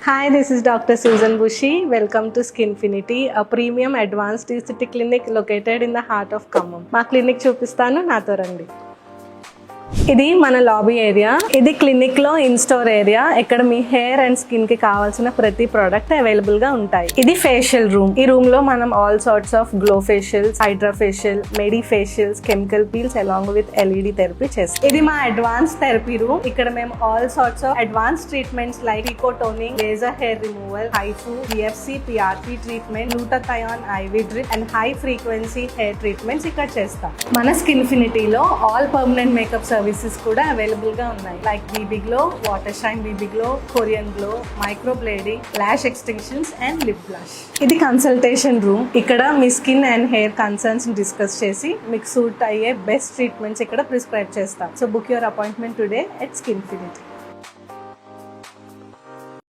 Hi, this is Dr. Susan Bushi. Welcome to Skinfinity, a premium advanced aesthetic clinic located in the heart of Khammam. మా clinic చూపిస్తాను, నాతో రండి. ఇది మన lobby area. ఇది clinic లో ఇన్ స్టోర్ ఏరియా. ఇక్కడ మీ హెయిర్ అండ్ స్కిన్ కి కావాల్సిన ప్రతి ప్రోడక్ట్ అవైలబుల్ గా ఉంటాయి. ఇది ఫేషియల్ రూమ్. ఈ రూమ్ లో మనం all sorts of glow facials, hydra facial, medi facials, chemical peels along with LED therapy చేస్తాం. ఇది మా అడ్వాన్స్ థెరపీ రూమ్. ఇక్కడ మేము all sorts of advance treatments like pico toning, laser hair removal, HIFU, BFC, PRP treatment, glutathione IV drip and high frequency hair treatments ఇక్కడ చేస్తాం. మన స్కిన్ఫినిటీలో all permanent makeup services కూడా అవైలబుల్ గా ఉన్నాయి. Like BB glow, water shine BB glow, Korean glow, microblading, lash extensions and lip blush. ఇది consultation room. ఇక్కడ మీ skin and hair concerns discuss చేసి మీకు సూట్ అయ్యే బెస్ట్ ట్రీట్మెంట్స్ ఇక్కడ ప్రిస్క్రైబ్ చేస్తాం. So book your appointment today at స్కిన్ఫినిటీ.